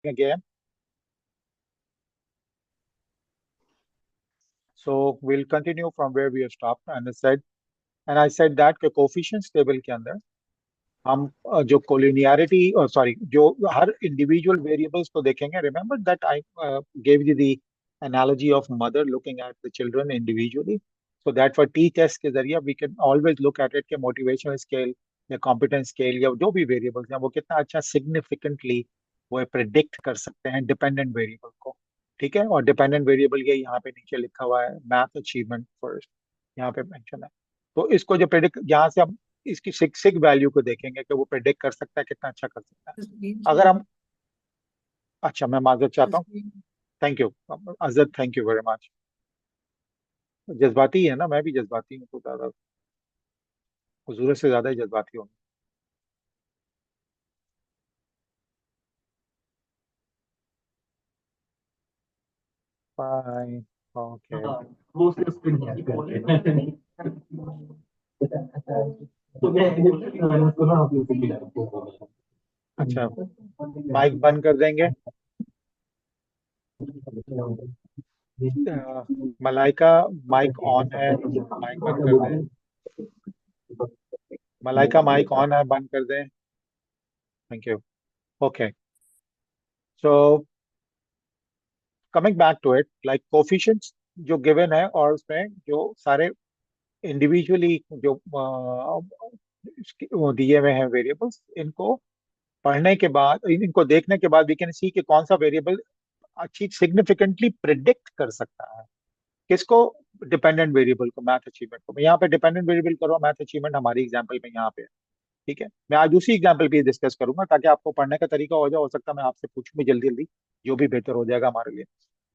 again. So we'll continue from where we have stopped. And I said that के coefficients table के अंदर हम जो कोलिनियरिटी और सॉरी जो हर इंडिविजुअल वेरिएबल्स को देखेंगे. Remember that I gave you the analogy of mother looking at the children individually. So that for t test के जरिए we can always look at it के मोटिवेशन स्केल या competence scale या जो भी variables हैं वो कितना अच्छा सिग्निफिकेंटली वो प्रिडिक्ट कर सकते हैं डिपेंडेंट वेरिएबल को. ठीक है. और डिपेंडेंट वेरिएबल ये यहाँ पे नीचे लिखा हुआ है मैथ अचीवमेंट फर्स्ट यहाँ पे मेंशन है. तो इसको जो प्रिडिक्ट यहाँ से हम इसकी सिग सिग वैल्यू को देखेंगे कि वो प्रेडिक्ट कर सकता है कितना अच्छा कर सकता है. अगर हम अच्छा मैं माजरत चाहता हूँ. थैंक यू अजद. Thank you very much. जज्बाती है ना. मैं भी जज्बाती हूँ तो ज्यादा जरूरत से ज्यादा ही जज्बाती हूँ. फाइन. ओके. हाँ, वो उसके उस पे नहीं है करके। तो मैंने उसको ना अपने से मिला आपको। अच्छा माइक बंद कर देंगे. मलाइका माइक ऑन है. माइक बंद कर दें. मलाइका माइक ऑन है. बंद कर दें. Thank you. Okay. So coming back to it like coefficients जो गिवन है और उसमें जो सारे इंडिविजुअली जो वो दिए हुए हैं वेरिएबल्स इनको पढ़ने के बाद इनको देखने के बाद वी कैन सी कि कौन सा वेरिएबल अच्छी सिग्निफिकेंटली प्रिडिक्ट कर सकता है. किसको? डिपेंडेंट वेरिएबल को. मैथ अचीवमेंट को. मैं यहाँ पे डिपेंडेंट वेरिएबल कर रहा हूँ. मैथ अचीवमेंट हमारी एग्जाम्पल में यहाँ पे है. ठीक है. मैं आज उसी एग्जाम्पल पे डिस्कस करूंगा ताकि आपको पढ़ने का तरीका हो जाए. हो सकता है मैं आपसे पूछूं भी जल्दी जल्दी जो भी बेहतर हो जाएगा हमारे लिए.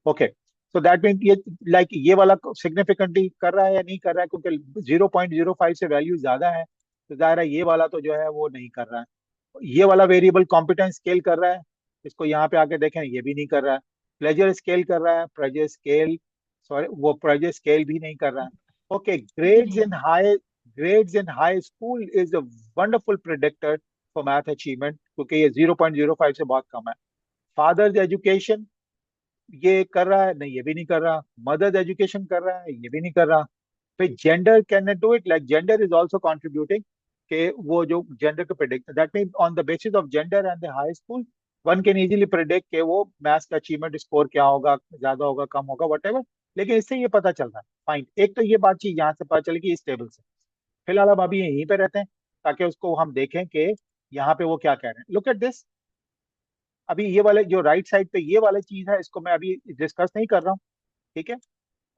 ओके. सो दैट मीन ये लाइक ये वाला सिग्निफिकेंटली कर रहा है या नहीं कर रहा है क्योंकि 0.05 से वैल्यू ज्यादा है तो जाहिर है ये वाला तो जो है वो नहीं कर रहा है. ये वाला वेरिएबल कॉम्पिटेंस स्केल कर रहा है. इसको यहाँ पे आके देखें ये भी नहीं कर रहा है. प्लेजर स्केल कर रहा है. प्रेजर स्केल सॉरी वो प्रेजर स्केल भी नहीं कर रहा है. Okay. Grades in high school is a wonderful predictor for math achievement क्योंकि ये 0.05 से बहुत कम है. फादर्स एजुकेशन ये कर रहा है. नहीं ये भी नहीं कर रहा. मदर्स एजुकेशन कर रहा है. ये भी नहीं कर रहा. फिर gender can do it like gender is also contributing कि वो जो जेंडर को predict that mean on the basis of gender and the high school one can easily predict कि वो मैथ्स का अचीवमेंट स्कोर क्या होगा. ज्यादा होगा कम होगा वट एवर. लेकिन इससे ये पता चल रहा है. फाइन. एक तो ये बात चीज यहाँ से पता चलेगी इस टेबल से. फिलहाल अब अभी यहीं पे रहते हैं ताकि उसको हम देखें कि यहाँ पे वो क्या कह रहे हैं. Look at this. अभी ये वाले जो राइट साइड पे ये वाला चीज है इसको मैं अभी डिस्कस नहीं कर रहा हूँ. ठीक है.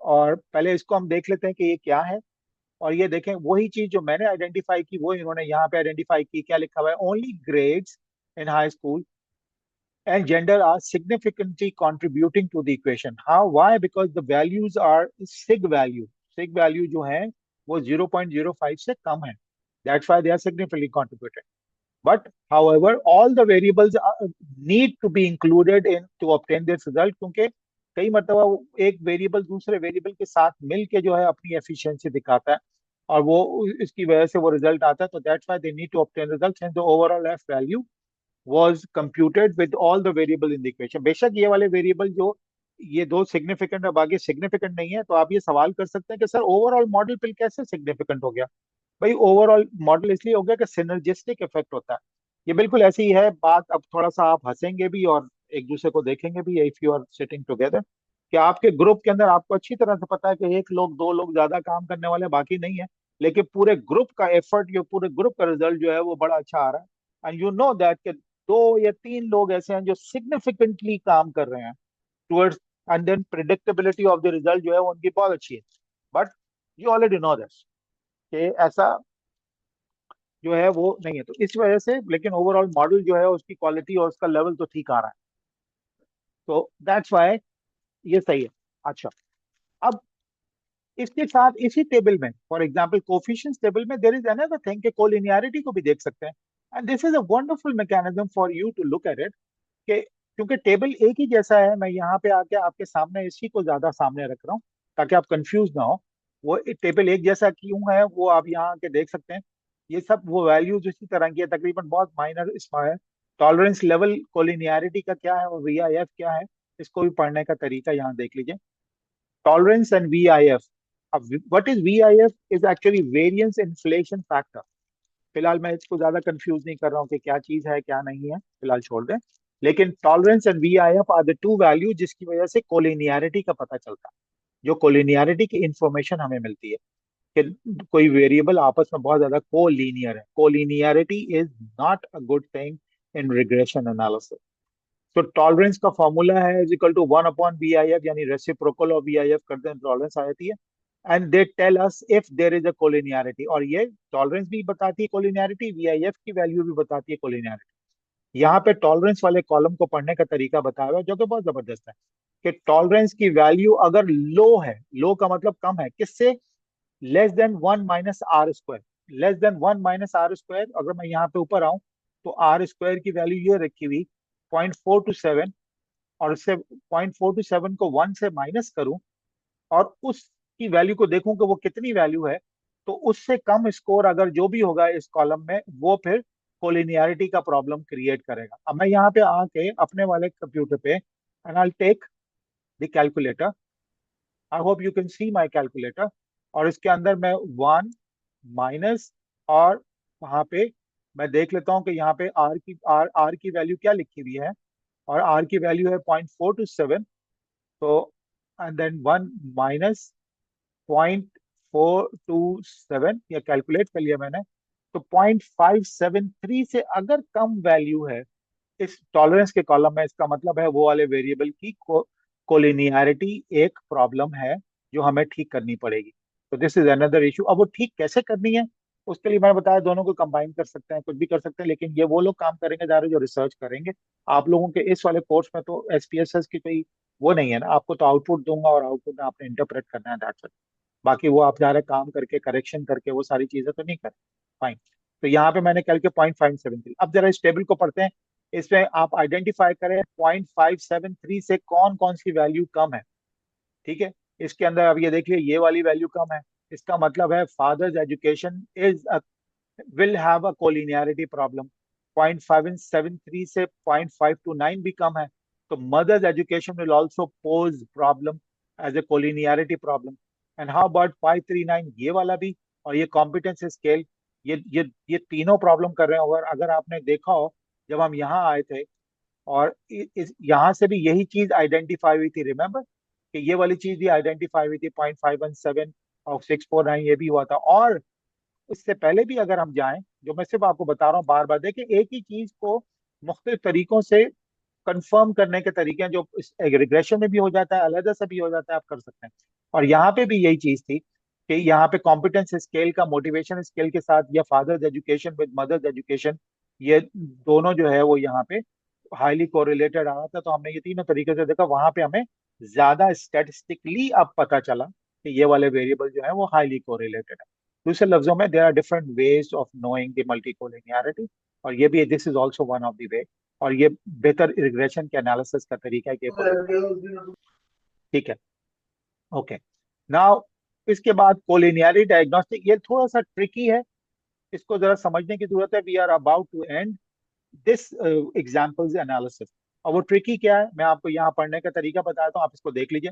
और पहले इसको हम देख लेते हैं कि ये क्या है. और ये देखें वही चीज जो मैंने आइडेंटिफाई की वो इन्होंने यहाँ पे आइडेंटिफाई की. क्या लिखा हुआ है? Only grades in high school and gender are significantly contributing to the equation. How? Why? Because the values are sig value. Sig value जो है वो 0.05 से कम है. That's why they are significantly contributing. But however, all the variables need to be included in to obtain this result क्योंकि कई मरतबा एक variable दूसरे वेरिएबल के साथ मिल के जो है अपनी एफिशिएंसी दिखाता है और वो इसकी वजह से वो रिजल्ट आता है. तो that's why they need to obtain results and the overall f value was computed with all the variable in the equation. बेशक ये वाले वेरिएबल जो ये दो सिग्निफिकेंट है बाकी सिग्निफिकेंट नहीं है तो आप ये सवाल कर सकते हैं कि सर ओवरऑल मॉडल पे कैसे सिग्निफिकेंट हो गया. भाई ओवरऑल मॉडल इसलिए हो गया कि सिनर्जिस्टिक इफेक्ट होता है. ये बिल्कुल ऐसी ही है बात. अब थोड़ा सा आप हंसेंगे भी और एक दूसरे को देखेंगे भी if you are sitting together कि आपके ग्रुप के अंदर आपको अच्छी तरह से पता है कि एक लोग दो लोग ज्यादा काम करने वाले बाकी नहीं है. लेकिन पूरे ग्रुप का एफर्ट या पूरे ग्रुप का रिजल्ट जो है वो बड़ा अच्छा आ रहा है. एंड यू नो दैट कि दो या तीन लोग ऐसे हैं जो सिग्निफिकेंटली काम कर रहे हैं towards and then predictability of the result जो है वो उनकी बहुत अच्छी है. But you already know this कि ऐसा जो है वो नहीं है. तो इस वजह से लेकिन ओवरऑल मॉडल जो है उसकी क्वालिटी और उसका लेवल तो ठीक आ रहा है. तो दैट्स वाई ये सही है. अच्छा. अब इसके साथ इसी टेबल में फॉर एग्जांपल कोफिशिएंट्स टेबल में देयर इज अनदर थिंग कि कोलिनियरिटी को भी देख सकते हैं. And this is a wonderful mechanism for you to look at it कि क्योंकि टेबल एक ही जैसा है मैं यहाँ पे आके आपके सामने इसी को ज्यादा सामने रख रहा हूँ ताकि आप कंफ्यूज ना हो. वो टेबल एक जैसा क्यों है वो आप यहाँ आके देख सकते हैं. ये सब वो वैल्यूज इसी तरह की है तकरीबन बहुत माइनर इसमें है. टॉलरेंस लेवल कोलिनियरिटी का क्या है और वीआईएफ क्या है, इसको भी पढ़ने का तरीका यहाँ देख लीजिए। Tolerance and VIF. अब what is VIF is actually variance inflation factor. फिलहाल मैं इसको ज्यादा कंफ्यूज नहीं कर रहा हूँ कि क्या चीज है क्या नहीं है, फिलहाल छोड़ दें। लेकिन tolerance and VIF are the two value जिसकी वजह से कोलिनियरिटी का पता चलता है, जो कोलिनियरिटी की इंफॉर्मेशन हमें मिलती है कि कोई वेरिएबल आपस में बहुत ज्यादा कोलिनियर है। Collinearity is not a good thing in regression analysis. तो टॉलरेंस का फॉर्मूला है इज इक्वल टू 1/BIF, यानी रेसिप्रोकल ऑफ VIF करते हैं टॉलरेंस आ जाती है। And they tell us if there is a collinearity, और ये टॉलरेंस भी बताती है कोलिनियरिटी, VIF की वैल्यू भी बताती है कोलिनियरिटी। यहाँ पे टॉलरेंस वाले कॉलम को पढ़ने का तरीका बताया हुआ है जो कि बहुत जबरदस्त है, कि टॉलरेंस की वैल्यू अगर लो है, लो का मतलब कम है किससे, less than 1 - R²। Less than 1 - R², अगर मैं यहाँ पे ऊपर आऊं तो R² की वैल्यू ये रखी हुई 0.427, और इससे 0.427 को 1 से माइनस करूं और उसकी वैल्यू को देखूं कि वो कितनी वैल्यू है, तो उससे कम स्कोर अगर जो भी होगा इस कॉलम में वो फिर कोलिनियरिटी का प्रॉब्लम क्रिएट करेगा। अब मैं यहाँ पे आके अपने वाले कंप्यूटर पे and I take the calculator, I hope you can see my calculator, और इसके अंदर मैं 1 माइनस, और वहां पे मैं देख लेता हूँ कि यहाँ पे आर की वैल्यू क्या लिखी हुई है, और आर की वैल्यू है 0.427। तो एंड देन 1 माइनस 0.427, या कैलकुलेट कर लिया मैंने, तो 0.573 से अगर कम वैल्यू है इस टॉलरेंस के कॉलम में, इसका मतलब है वो वाले वेरिएबल की कोलिनियरिटी एक प्रॉब्लम है जो हमें ठीक करनी पड़ेगी। तो दिस इज अनदर इशू। अब वो ठीक कैसे करनी है, उसके लिए मैंने बताया दोनों को कंबाइन कर सकते हैं, कुछ भी कर सकते हैं, लेकिन ये वो लोग काम करेंगे जा रहे जो रिसर्च करेंगे। आप लोगों के इस वाले कोर्स में तो SPSS की कोई वो नहीं है ना, आपको तो आउटपुट दूंगा और आउटपुट में आपने इंटरप्रेट करना है, दैट्स इट। बाकी वो आप जा रहे काम करके करेक्शन करके वो सारी चीजें तो नहीं करें। फाइन। तो यहाँ पे मैंने कल के 0.573, अब जरा इस टेबल को पढ़ते हैं। इसमें आप आइडेंटिफाई करें 0.573 से कौन कौन सी वैल्यू कम है। ठीक है, इसके अंदर अब ये देखिए ये वाली वैल्यू कम है, इसका मतलब है father's education is will have a collinearity problem. 0.573 से 0.529 भी कम है, तो mother's education will also pose problem as a collinearity problem. And how about 539, ये वाला भी, और ये कॉम्पिटेंस स्केल, ये तीनों प्रॉब्लम कर रहे हैं। और अगर आपने देखा हो जब हम यहाँ आए थे और इस यहाँ से भी यही चीज आइडेंटिफाई हुई थी, रिमेम्बर कि ये वाली चीज भी आइडेंटिफाई हुई थी 0.517 और 649 ये भी हुआ था। और इससे पहले भी अगर हम जाएं, जो मैं सिर्फ आपको बता रहा हूँ बार बार, देखिए एक ही चीज को मुख्तलिफ तरीकों से कंफर्म करने के तरीके हैं, जो रिग्रेशन में भी हो जाता है, अलग से भी हो जाता है, आप कर सकते हैं। और यहाँ पे भी यही चीज थी कि यहाँ पे कॉम्पिटेंस स्केल का मोटिवेशन स्केल के साथ, या father's education with mother's education, ये दोनों जो है वो यहाँ पे हाईली कोरिलेटेड आ रहा था। तो हमने ये तीनों तरीके से देखा, वहां पे हमें ज्यादा स्टैटिस्टिकली अब पता चला कि ये वाले वेरिएबल जो है वो हाईली कोरिलेटेड है। दूसरे लफ्जों में there are different ways of knowing the multicollinearity, और ये भी this is also one of the way, और ये बेहतर रिग्रेशन के एनालिसिस का तरीका है कि ये पता चले। ठीक है, ओके। नाउ इसके बाद कोलिनियरी डायग्नोस्टिक, ये थोड़ा सा ट्रिकी है, इसको जरा समझने की जरूरत है। We are about to end this examples analysis. और वो ट्रिकी क्या है, मैं आपको यहाँ पढ़ने का तरीका बताता हूँ, आप इसको देख लीजिए।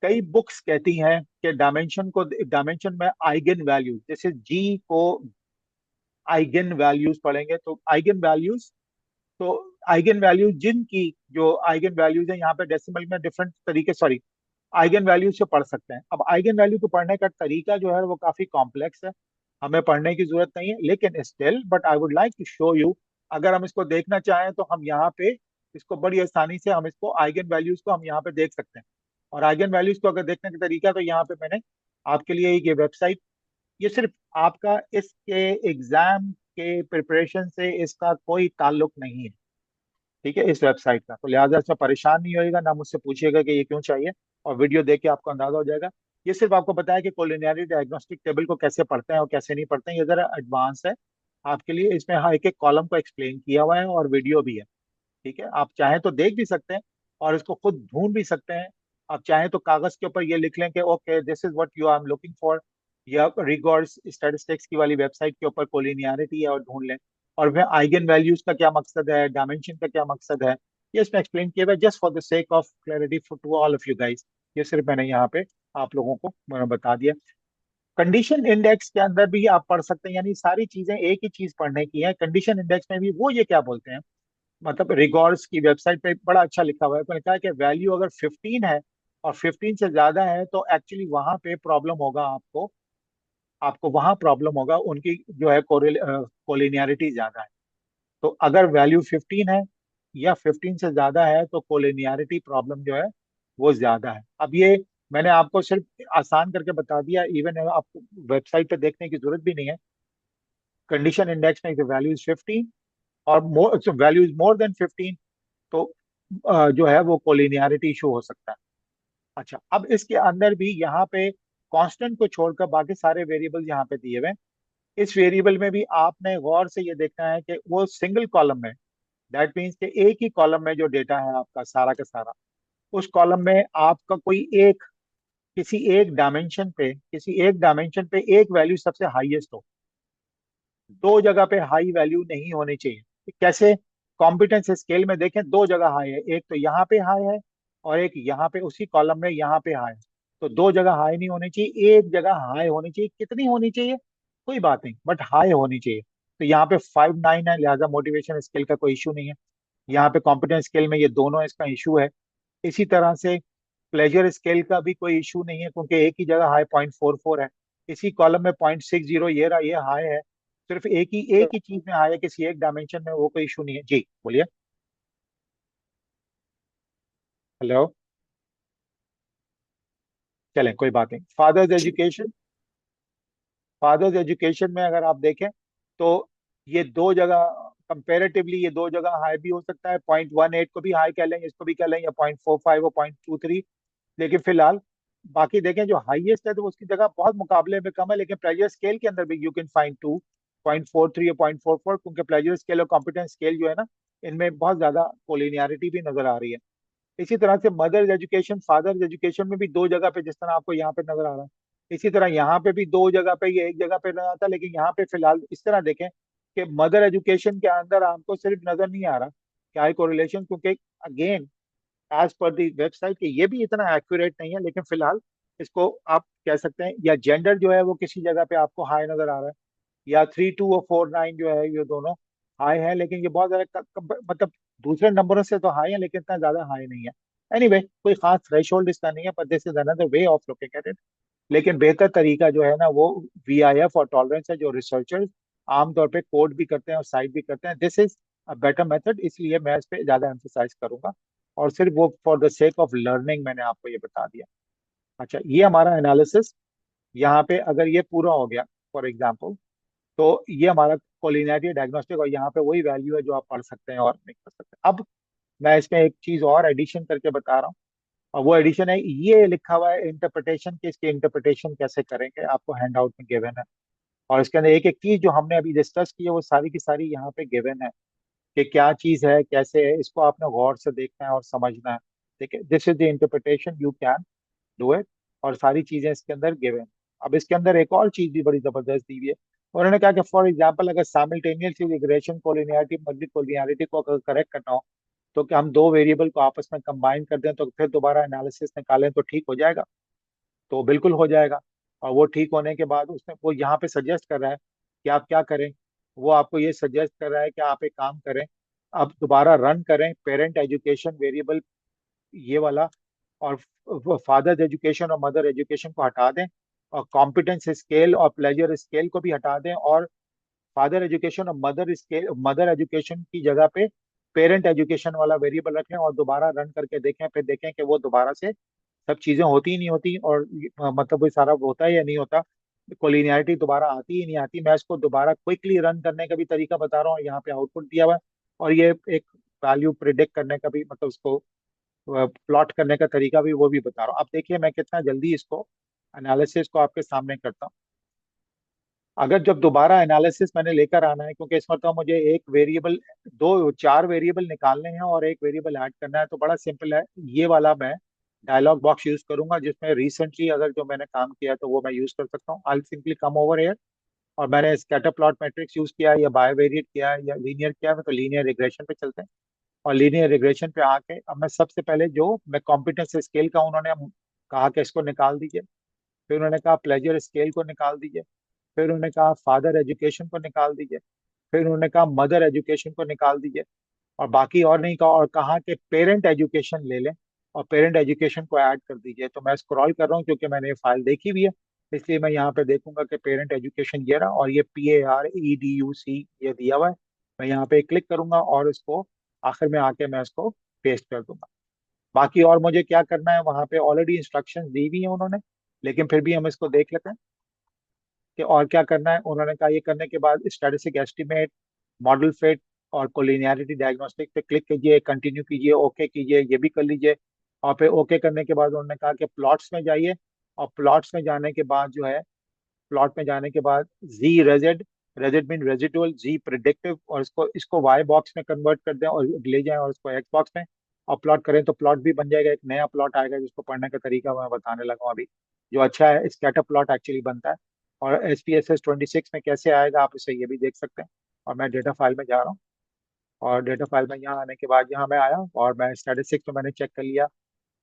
कई बुक्स कहती हैं कि डायमेंशन में आइगन वैल्यूज, जैसे जी को आइगन वैल्यूज पढ़ेंगे तो आइगन वैल्यूज, तो आइगन वैल्यूज जिनकी जो आइगन वैल्यूज है यहाँ पे डेसिमल में डिफरेंट तरीके, सॉरी, आइगन वैल्यूज से पढ़ सकते हैं। अब आइगन वैल्यू को पढ़ने का तरीका जो है वो काफी कॉम्प्लेक्स है, हमें पढ़ने की जरूरत नहीं है, लेकिन still but I would like to show you. अगर हम इसको देखना चाहें तो हम यहाँ पे इसको बड़ी आसानी से हम इसको आइगन वैल्यूज को हम यहाँ पे देख सकते हैं। और आइगन वैल्यूज को अगर देखने का तरीका, तो यहाँ पे मैंने आपके लिए एक ये वेबसाइट, ये सिर्फ आपका इसके एग्जाम के प्रिपरेशन से इसका कोई ताल्लुक नहीं है, ठीक है, इस वेबसाइट का। तो लिहाजा इसमें परेशान नहीं होएगा, ना मुझसे पूछिएगा कि ये क्यों चाहिए, और वीडियो देख के आपको अंदाजा हो जाएगा। ये सिर्फ आपको बताया कि कोलिनियरी डायग्नोस्टिक टेबल को कैसे पढ़ते हैं और कैसे नहीं पढ़ते हैं, ये जरा एडवांस है आपके लिए। इसमें हाँ एक एक कॉलम को एक्सप्लेन किया हुआ है और वीडियो भी है। ठीक है, आप चाहें तो देख भी सकते हैं और इसको खुद ढूंढ भी सकते हैं। आप चाहें तो कागज के ऊपर ये लिख लें कि okay this is what you are looking for, या रिगॉर्ड्स स्टैटिस्टिक्स की वाली वेबसाइट के ऊपर कोलिनियरिटी है और ढूंढ लें। और फिर आइगन वैल्यूज का क्या मकसद है, डायमेंशन का क्या मकसद है, ये इसमें एक्सप्लेन किया हुआ है, just for the sake of clarity for to all of you guys. ये सिर्फ मैंने यहाँ पे आप लोगों को मैंने बता दिया। कंडीशन इंडेक्स के अंदर भी आप पढ़ सकते हैं, यानी सारी चीजें एक ही चीज पढ़ने की है। कंडीशन इंडेक्स में भी वो ये क्या बोलते हैं, मतलब रिगॉर्ड्स की वेबसाइट पे बड़ा अच्छा लिखा हुआ है, उसने कहा कि वैल्यू अगर 15 है और 15 से ज्यादा है तो एक्चुअली वहां पे प्रॉब्लम होगा आपको, आपको वहां प्रॉब्लम होगा, उनकी जो है कोलिनियरिटी ज्यादा है। तो अगर वैल्यू 15 है या 15 से ज्यादा है तो कोलिनियरिटी प्रॉब्लम जो है वो ज्यादा है। अब ये मैंने आपको सिर्फ आसान करके बता दिया, इवन आपको वेबसाइट पे देखने की जरूरत भी नहीं है। कंडीशन इंडेक्स में वैल्यू इज 15 और मोर, वैल्यू इज मोर देन 15, तो जो है वो कोलिनियरिटी इशू हो सकता है। अच्छा, अब इसके अंदर भी यहाँ पे कांस्टेंट को छोड़कर बाकी सारे वेरिएबल यहाँ पे दिए हुए हैं। इस वेरिएबल में भी आपने गौर से ये देखना है कि वो सिंगल कॉलम में, दैट मीन्स कि एक ही कॉलम में जो डेटा है आपका सारा का सारा, उस कॉलम में आपका कोई एक, किसी एक डायमेंशन पे एक वैल्यू सबसे हाईएस्ट हो। दो जगह पे हाई वैल्यू नहीं होनी चाहिए। कैसे? कॉम्पिटेंस स्केल में देखें, दो जगह हाई है, एक तो यहाँ पे हाई है और एक यहाँ पे उसी कॉलम में यहाँ पे हाई है। तो दो जगह हाई नहीं होनी चाहिए, एक जगह हाई होनी चाहिए। कितनी होनी चाहिए कोई बात नहीं, बट हाई होनी चाहिए। तो यहाँ पे 5 9 है, लिहाजा मोटिवेशन स्केल का कोई इशू नहीं है। यहाँ पे कॉम्पिटेंस स्केल में ये दोनों इसका इशू है। इसी तरह से प्लेजर स्केल का भी कोई इशू नहीं है, क्योंकि एक ही जगह हाई 0.44 है। इसी कॉलम में 0.60 ये रहा, ये हाई है। सिर्फ एक ही चीज में हाई है, किसी एक डायमेंशन में, वो कोई इशू नहीं है। जी बोलिए। हेलो। चलें कोई बात नहीं। फादर्स एजुकेशन में अगर आप देखें तो ये दो जगह कंपेरेटिवली, ये दो जगह हाई भी हो सकता है। 0.18 को भी हाई कह लें, इसको भी कह लें, या 0.45 और 0.23। लेकिन फिलहाल बाकी देखें, जो हाईएस्ट है तो उसकी जगह बहुत मुकाबले में कम है। लेकिन प्लेजर स्केल के अंदर भी यू कैन फाइंड 2.43 या 0.44, क्योंकि प्लेजर स्केल और कॉम्पिटेंस स्केल जो है ना, इनमें बहुत ज्यादा कोलिनियरिटी भी नजर आ रही है। इसी तरह से मदर्स एजुकेशन फादर्स एजुकेशन में भी दो जगह पे, जिस तरह आपको यहाँ पे नजर आ रहा है, इसी तरह यहाँ पे भी दो जगह पे, ये एक जगह पे नजर आता है। लेकिन यहाँ पे फिलहाल इस तरह देखें कि मदर एजुकेशन के अंदर आपको सिर्फ नजर नहीं आ रहा क्या है कोरिलेशन, क्योंकि अगेन एज पर दी वेबसाइट के ये भी इतना एक्यूरेट नहीं है। लेकिन फिलहाल इसको आप कह सकते हैं, या जेंडर जो है वो किसी जगह पे आपको हाई नजर आ रहा है, या 3 2 और 4 9 जो है ये दोनों हाई है। लेकिन ये बहुत ज्यादा मतलब दूसरे नंबरों से तो हाई है, लेकिन इतना ज्यादा हाई नहीं है। एनीवे कोई खास थ्रेशोल्ड इसका नहीं है, पर this is another way of looking at it. लेकिन बेहतर तरीका जो है ना वो वीआईएफ और टॉलरेंस है, जो रिसर्चर्स आमतौर पे कोड भी करते हैं और साइट भी करते हैं। This is a better method, इसलिए मैं इस पे ज्यादा एम्फोसाइज करूंगा। और सिर्फ वो for the sake of learning मैंने आपको ये बता दिया। अच्छा, ये हमारा एनालिसिस यहाँ पे अगर ये पूरा हो गया फॉर एग्जाम्पल, तो ये हमारा कोलिनियरिटी डायग्नोस्टिक, और यहाँ पे वही वैल्यू है जो आप पढ़ सकते हैं और नहीं कर सकते। अब मैं इसमें एक चीज और एडिशन करके बता रहा हूँ, और वो एडिशन है, ये लिखा हुआ है इंटरप्रिटेशन के, इसके इंटरप्रिटेशन कैसे करेंगे आपको हैंड आउट में गिवन है। और इसके अंदर एक एक चीज जो हमने अभी डिस्कस की है वो सारी की सारी यहाँ पे गिवन है, कि क्या चीज है, कैसे है, इसको आपने गौर से देखना है और समझना है। ठीक है, this is the interpretation, you can do it. और सारी चीजें इसके अंदर गिवन। अब इसके अंदर एक और चीज भी बड़ी जबरदस्त दी हुई है। उन्होंने कहा कि फॉर एग्जाम्पल अगर simultaneously regression collinearity multi collinearity को अगर करेक्ट करना हो, तो कि हम दो वेरिएबल को आपस में कंबाइन कर दें तो फिर दोबारा एनालिसिस निकालें तो ठीक हो जाएगा। तो बिल्कुल हो जाएगा। और वो ठीक होने के बाद उसने वो यहाँ पे सजेस्ट कर रहा है कि आप क्या करें। वो आपको ये सजेस्ट कर रहा है कि आप एक काम करें, आप दोबारा रन करें पेरेंट एजुकेशन वेरिएबल ये वाला, और फादर एजुकेशन और मदर एजुकेशन को हटा दें, और कॉम्पिटेंस स्केल और प्लेजर स्केल को भी हटा दें, और फादर एजुकेशन और मदर एजुकेशन की जगह पे पेरेंट एजुकेशन वाला वेरिएबल रखें, और दोबारा रन करके देखें, फिर देखें कि वो दोबारा से सब चीजें होती ही नहीं होती, और मतलब वो सारा होता है या नहीं होता, कोलिनियरिटी दोबारा आती ही नहीं आती। मैं इसको दोबारा क्विकली रन करने का भी तरीका बता रहा हूँ, यहाँ पे आउटपुट दिया हुआ है। और ये एक वैल्यू प्रिडिक्ट करने का भी, मतलब उसको प्लॉट करने का तरीका भी वो भी बता रहा हूँ। अब देखिए मैं कितना जल्दी इसको एनालिसिस को आपके सामने करता हूँ। अगर जब दोबारा एनालिसिस मैंने लेकर आना है, क्योंकि इस मतलब मुझे एक वेरिएबल, दो चार वेरिएबल निकालने हैं और एक वेरिएबल ऐड करना है, तो बड़ा सिंपल है। ये वाला मैं डायलॉग बॉक्स यूज करूंगा, जिसमें रिसेंटली अगर जो मैंने काम किया है तो वो मैं यूज कर सकता हूँ। I simply come over here और मैंने स्कैटर प्लॉट मैट्रिक्स यूज किया या बायोवेरिएट किया या लीनियर किया, मैं तो लीनियर रिग्रेशन पे चलते हैं। और लीनियर रिग्रेशन पे आके अब मैं सबसे पहले जो मैं कॉम्पिटेंस स्केल का उन्होंने कहा कि इसको निकाल दीजिए, फिर उन्होंने कहा प्लेजर स्केल को निकाल दीजिए, फिर उन्होंने कहा फादर एजुकेशन को निकाल दीजिए, फिर उन्होंने कहा मदर एजुकेशन को निकाल दीजिए, और बाकी और नहीं कहा, और कहा कि पेरेंट एजुकेशन ले लें और पेरेंट एजुकेशन को ऐड कर दीजिए। तो मैं स्क्रॉल कर रहा हूँ क्योंकि मैंने ये फाइल देखी हुई है, इसलिए मैं यहाँ पे देखूंगा कि पेरेंट एजुकेशन ये रहा, और ये PAREDUC ये दिया हुआ है। मैं यहाँ पे क्लिक करूंगा और इसको आखिर में आके मैं इसको पेस्ट कर दूंगा। बाकी और मुझे क्या करना है, वहां पे ऑलरेडी इंस्ट्रक्शंस दी हुई हैं उन्होंने, लेकिन फिर भी हम इसको देख लेते हैं कि और क्या करना है। उन्होंने कहा ये करने के बाद स्टैटिस्टिक एस्टिमेट, मॉडल फिट और कोलिनियरिटी डायग्नोस्टिक पे क्लिक कीजिए, कंटिन्यू कीजिए, ओके कीजिए, ये भी कर लीजिए। और फिर ओके करने के बाद उन्होंने कहा कि प्लॉट्स में जाइए, और प्लॉट्स में जाने के बाद जो है, प्लॉट में जाने के बाद जी रेजिड, रेजिड मीन रेजिडुअल, जी प्रिडिक्टिव, और इसको इसको वाई बॉक्स में कन्वर्ट कर दें और ले जाएं और इसको एक्स बॉक्स में और प्लॉट करें, तो प्लॉट भी बन जाएगा। एक नया प्लॉट आएगा जिसको पढ़ने का तरीका मैं बताने लगा हूं अभी, जो अच्छा है, स्कैटर प्लॉट एक्चुअली बनता है। और SPSS 26 में कैसे आएगा आप इसे ये भी देख सकते हैं। और मैं डेटा फाइल में जा रहा हूँ, और डेटा फाइल में यहाँ आने के बाद यहाँ मैं आया और मैं स्टैटिस्टिक्स में मैंने चेक कर लिया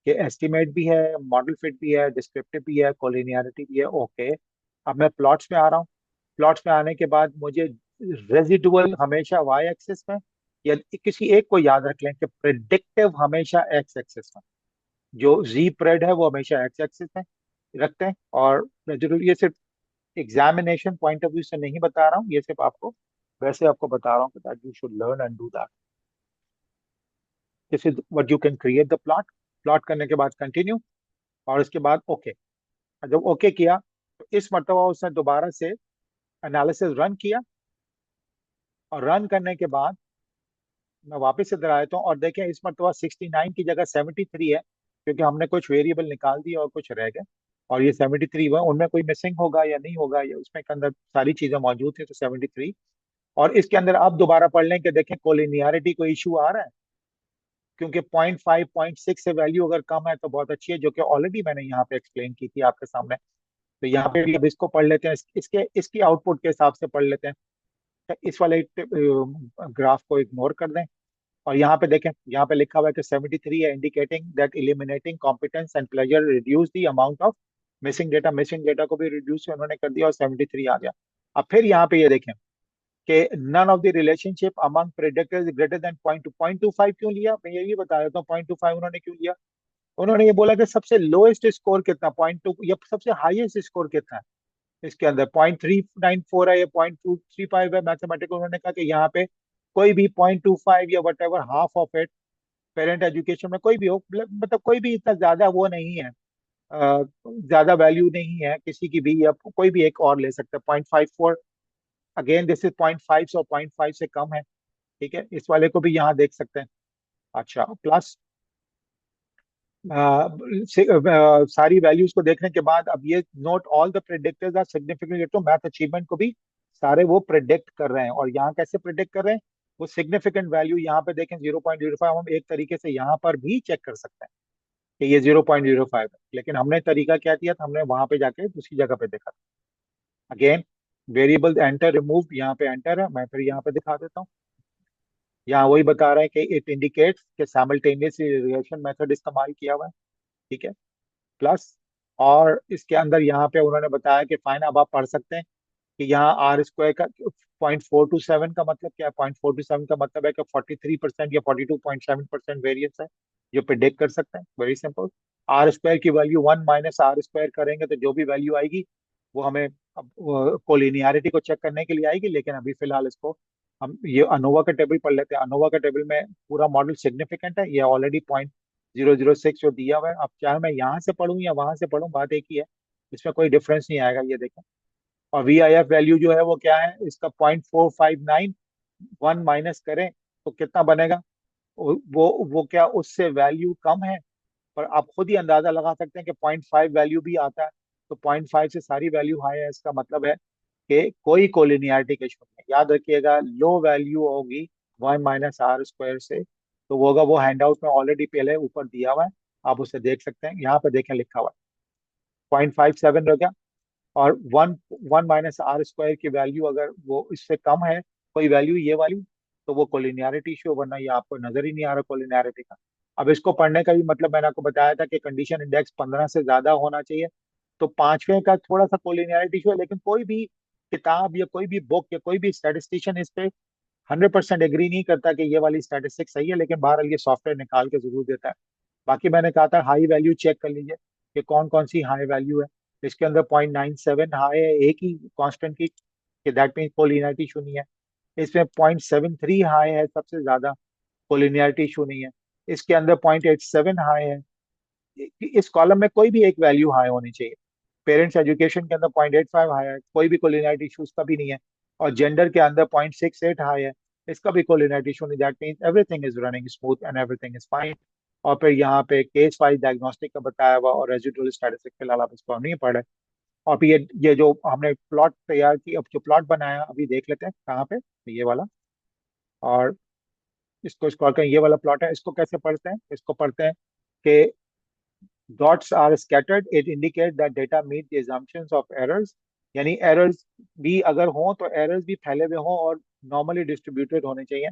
कि एस्टिमेट भी है, मॉडल फिट भी है, डिस्क्रिप्टिव भी है, कोलिनियरिटी भी है, ओके। अब मैं प्लॉट्स में आ रहा हूँ। प्लॉट्स में आने के बाद मुझे रेजिडुअल हमेशा वाई एक्सिस में, या किसी एक को याद रख लें कि प्रिडिक्टिव हमेशा एक्स एक्सिस में, जो जी प्रेड है वो हमेशा एक्स एक्सिस में रखते हैं। और रेजिडुअल ये सिर्फ एग्जामिनेशन पॉइंट ऑफ व्यू से नहीं बता रहा हूँ, ये सिर्फ आपको वैसे आपको बता रहा हूँ कि that you should learn and do that. This is what you can create the plot. Plot करने के बाद कंटिन्यू, और उसके बाद ओके। जब ओके किया तो इस मरतबा उसने दोबारा से एनालिसिस रन किया, और रन करने के बाद मैं वापस से इधर आया हूँ और देखें इस मरतबा 69 की जगह 73 है, क्योंकि हमने कुछ वेरिएबल निकाल दिए और कुछ रह गए। और ये 73 हुआ, उनमें कोई मिसिंग होगा या नहीं होगा, या उसमें के अंदर सारी चीजें मौजूद थी, तो 73। और इसके अंदर आप दोबारा पढ़ लें कि देखें कोलिनियरिटी कोई इशू आ रहा है, क्योंकि 0.5 0.6 से वैल्यू अगर कम है तो बहुत अच्छी है, जो कि ऑलरेडी मैंने यहाँ पे एक्सप्लेन की थी आपके सामने। तो यहाँ पे भी अब इसको पढ़ लेते हैं, इसके इसकी आउटपुट के हिसाब से पढ़ लेते हैं। तो इस वाले ग्राफ को इग्नोर कर दें, और यहाँ पे देखें, यहाँ पे लिखा हुआ है कि 73 है, indicating that eliminating competence and pleasure reduce the amount of missing data. Missing data को भी रिड्यूस उन्होंने कर दिया और 73 आ गया। अब फिर यहाँ पे ये देखें कि none of the relationship among predictors greater than 0.25 क्यों लिया, मैं ये भी बता देता हूँ 0.25 उन्होंने क्यों लिया। उन्होंने ये बोला कि सबसे लोएस्ट स्कोर कितना 0.2 या सबसे हाईएस्ट स्कोर कितना है इसके अंदर, 0.394 है या 0.235 है मैथमेटिकल। उन्होंने कहा कि यहाँ पे कोई भी 0.25 या what ever half of it parent education में कोई भी हो, मतलब कोई भी इतना ज्यादा वो नहीं है, ज्यादा वैल्यू नहीं है किसी की भी, या कोई भी एक और ले सकता है 0.54। अगेन दिस इज 0.5, सौ 0.5 से कम है, ठीक है, इस वाले को भी यहाँ देख सकते हैं। अच्छा, प्लस सारी वैल्यूज को देखने के बाद अब ये note all the predictors are significant to math achievement को भी सारे वो प्रेडिक्ट कर रहे हैं। और यहाँ कैसे प्रेडिक्ट कर रहे हैं, वो सिग्निफिकेंट वैल्यू यहाँ पे देखें 0.05, हम एक तरीके से यहाँ पर भी चेक कर सकते हैं कि ये 0.05 है, लेकिन हमने तरीका क्या किया था, हमने वहां पे जाके दूसरी जगह पे देखा था। अगेन वेरिएबल एंटर रिमूव, यहाँ पे एंटर है, मैं फिर यहाँ पे दिखा देता हूँ। यहाँ वही बता रहा है कि इट इंडिकेट्स कि साइमल्टेनियस रिलेशन मेथड इस्तेमाल किया हुआ है, ठीक है, प्लस। और इसके अंदर यहाँ पे उन्होंने बताया कि फाइन, अब आप पढ़ सकते हैं कि यहाँ आर स्क्वायर का 0.427 का मतलब क्या है। 0.427 का मतलब है कि 43% या 42.7% वेरियंस है, जो प्रिडिक्ट कर सकते हैं, वेरी सिंपल। आर स्क्वायर की वैल्यू 1 - R² करेंगे तो जो भी वैल्यू आएगी वो हमें अब कोलिनियरिटी को चेक करने के लिए आएगी। लेकिन अभी फिलहाल इसको हम ये अनोवा का टेबल पढ़ लेते हैं। अनोवा का टेबल में पूरा मॉडल सिग्निफिकेंट है, ये ऑलरेडी 0.006 जो दिया हुआ है। अब चाहे मैं यहाँ से पढ़ूँ या वहां से पढ़ूँ, बात एक ही है, इसमें कोई डिफरेंस नहीं आएगा, ये देखें। और VIF वैल्यू जो है वो क्या है इसका, 0.459, 1 माइनस करें तो कितना बनेगा, वो क्या उससे वैल्यू कम है। पर आप खुद ही अंदाजा लगा सकते हैं कि 0.5 वैल्यू भी आता है, तो 0.5 से सारी वैल्यू हाई है, इसका मतलब है कि कोई कोलिनियरिटी के इशू नहीं। याद रखिएगा, लो वैल्यू होगी 1 - R² से, तो वो होगा, वो हैंडआउट में ऑलरेडी पहले ऊपर दिया हुआ है, आप उसे देख सकते हैं। यहाँ पे देखें लिखा हुआ है 0.57 हो गया। और one one minus r square की वैल्यू अगर वो इससे कम है, कोई वैल्यू ये वाली, तो वो कोलिनियरिटी इशू, वरना ये आपको नजर ही नहीं आ रहा कोलिनियरिटी का। अब इसको पढ़ने का भी मतलब मैंने आपको बताया था कि कंडीशन इंडेक्स 15 से ज्यादा होना चाहिए। तो पांचवें का थोड़ा सा कोलिनियरिटी इशू है, लेकिन कोई भी किताब या कोई भी बुक या कोई भी स्टैटिस्टिशियन इस पे 100% एग्री नहीं करता कि ये वाली स्टैटिस्टिक्स सही है, लेकिन बहरहाल ये सॉफ्टवेयर निकाल के जरूर देता है। बाकी मैंने कहा था हाई वैल्यू चेक कर लीजिए कि कौन कौन सी हाई वैल्यू है। इसके अंदर 0.97 हाई है एक ही कांस्टेंट की, कि दैट मीन कोलिनियरिटी इशू नहीं है। इसमें 0.73 हाई है सबसे ज्यादा, कोलिनियरिटी इशू नहीं है। इसके अंदर 0.87 हाई है। इस कॉलम में कोई भी एक वैल्यू हाई होनी चाहिए। पेरेंट्स एजुकेशन के अंदर 0.85 हाई है, कोई भी कोलिनियरिटी इशू उसका भी नहीं है। और जेंडर के अंदर 0.68 हाई है, इसका भी कोलिनियरिटी इशू नहीं। That means everything is running smooth and everything is fine. और फिर यहाँ पे केस वाइज डायग्नोस्टिक का बताया हुआ और रेजिडुअल स्टैटिस्टिक, फिलहाल आप इसको नहीं पढ़े। और फिर ये जो हमने प्लॉट तैयार की, अब जो प्लॉट बनाया अभी देख लेते हैं कहाँ पे, ये वाला। और इसको स्क्रॉल करें, ये वाला प्लॉट है। इसको कैसे पढ़ते हैं? इसको पढ़ते हैं कि dots are scattered, it indicates that data meet the assumptions of errors। यानी एरर्स भी अगर हो तो एरर्स भी फैले हुए हों और नॉर्मली डिस्ट्रीब्यूटेड होने चाहिए।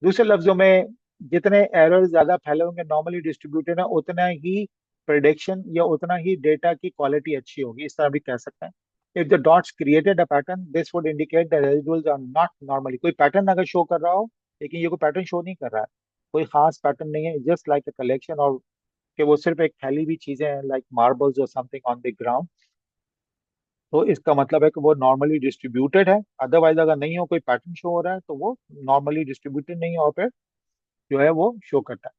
दूसरे लफ्जों में, जितने एरर्स ज्यादा फैले होंगे नॉर्मली डिस्ट्रीब्यूटेड है, उतना ही प्रिडिक्शन या उतना ही डेटा की क्वालिटी अच्छी होगी, इस तरह भी कह सकते हैं। If the dots created a pattern, this would indicate the residuals are not normally. कोई पैटर्न अगर शो कर रहा हो, लेकिन ये कोई पैटर्न शो नहीं कर रहा है, कोई खास पैटर्न नहीं है, जस्ट लाइक अ कलेक्शन, और कि वो सिर्फ एक फैली हुई चीजें हैं लाइक मार्बल्स और समथिंग ऑन द ग्राउंड, तो इसका मतलब है कि वो नॉर्मली डिस्ट्रीब्यूटेड है। अदरवाइज अगर नहीं हो, कोई पैटर्न शो हो रहा है, तो वो नॉर्मली डिस्ट्रीब्यूटेड नहीं है, और फिर जो है वो शो करता है।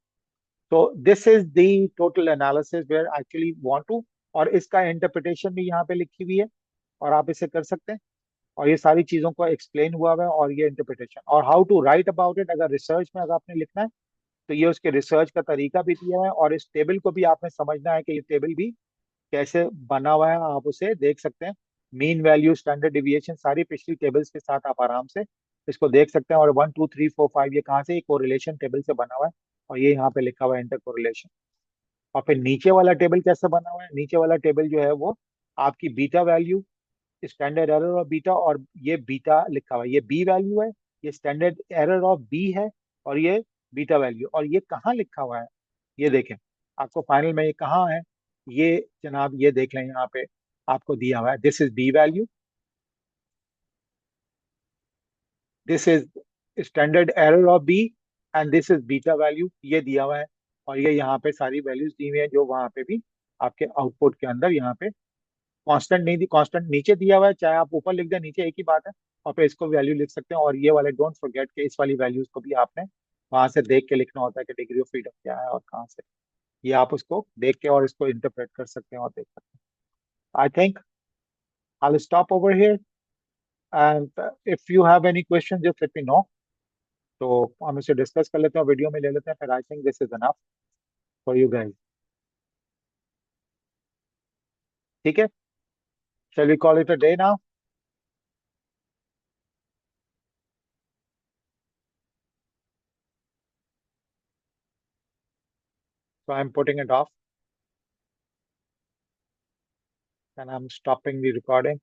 तो this is the total analysis where actually want to, और इसका इंटरप्रिटेशन भी यहाँ पे लिखी हुई है, और आप इसे कर सकते हैं। और ये सारी चीजों को एक्सप्लेन हुआ हुआ है, और ये इंटरप्रिटेशन और how to write about it, अगर रिसर्च में अगर आपने लिखना है तो ये उसके रिसर्च का तरीका भी दिया है। और इस टेबल को भी आपने समझना है कि ये टेबल भी कैसे बना हुआ है, आप उसे देख सकते हैं। मीन वैल्यू, स्टैंडर्ड डिविएशन, सारी पिछली टेबल्स के साथ आप आराम से इसको देख सकते हैं। और 1 2 3 4 5 ये कहाँ से, ये कोरिलेशन टेबल से बना हुआ है, और ये यहाँ पे लिखा हुआ है इंटर कोरिलेशन। और फिर नीचे वाला टेबल कैसे बना हुआ है? नीचे वाला टेबल जो है वो आपकी beta value, standard error of beta, और ये बीटा लिखा हुआ है, ये बी वैल्यू है, ये स्टैंडर्ड एरर ऑफ बी है, और ये बीटा वैल्यू। और ये कहाँ लिखा हुआ है, ये देखें आपको फाइनल में ये कहाँ है, ये जनाब ये देख लें यहाँ पे आपको दिया हुआ है, this is b value, this is standard error of b, and this is beta value, ये दिया हुआ है। और ये यहाँ पे सारी वैल्यूज दी हुई है जो वहाँ पे भी आपके आउटपुट के अंदर यहाँ पे कांस्टेंट नहीं दी, कांस्टेंट नीचे दिया हुआ है, चाहे आप ऊपर लिख दें नीचे एक ही बात है। और फिर इसको वैल्यू लिख सकते हैं। और ये वाले डोंट फॉरगेट कि इस वाली वैल्यूज को भी आपने वहां से देख के लिखना होता है कि डिग्री ऑफ फ्रीडम क्या है और कहाँ से, ये आप उसको देख के और इसको इंटरप्रेट कर सकते हैं और देख सकते हैं। I think I stop over here, and if you have any question just let me know. तो हम इसे डिस्कस कर लेते हैं, वीडियो में ले लेते हैं, फिर I think this is enough for you guys. ठीक है, shall we call it a day now? So I'm putting it off and I'm stopping the recording.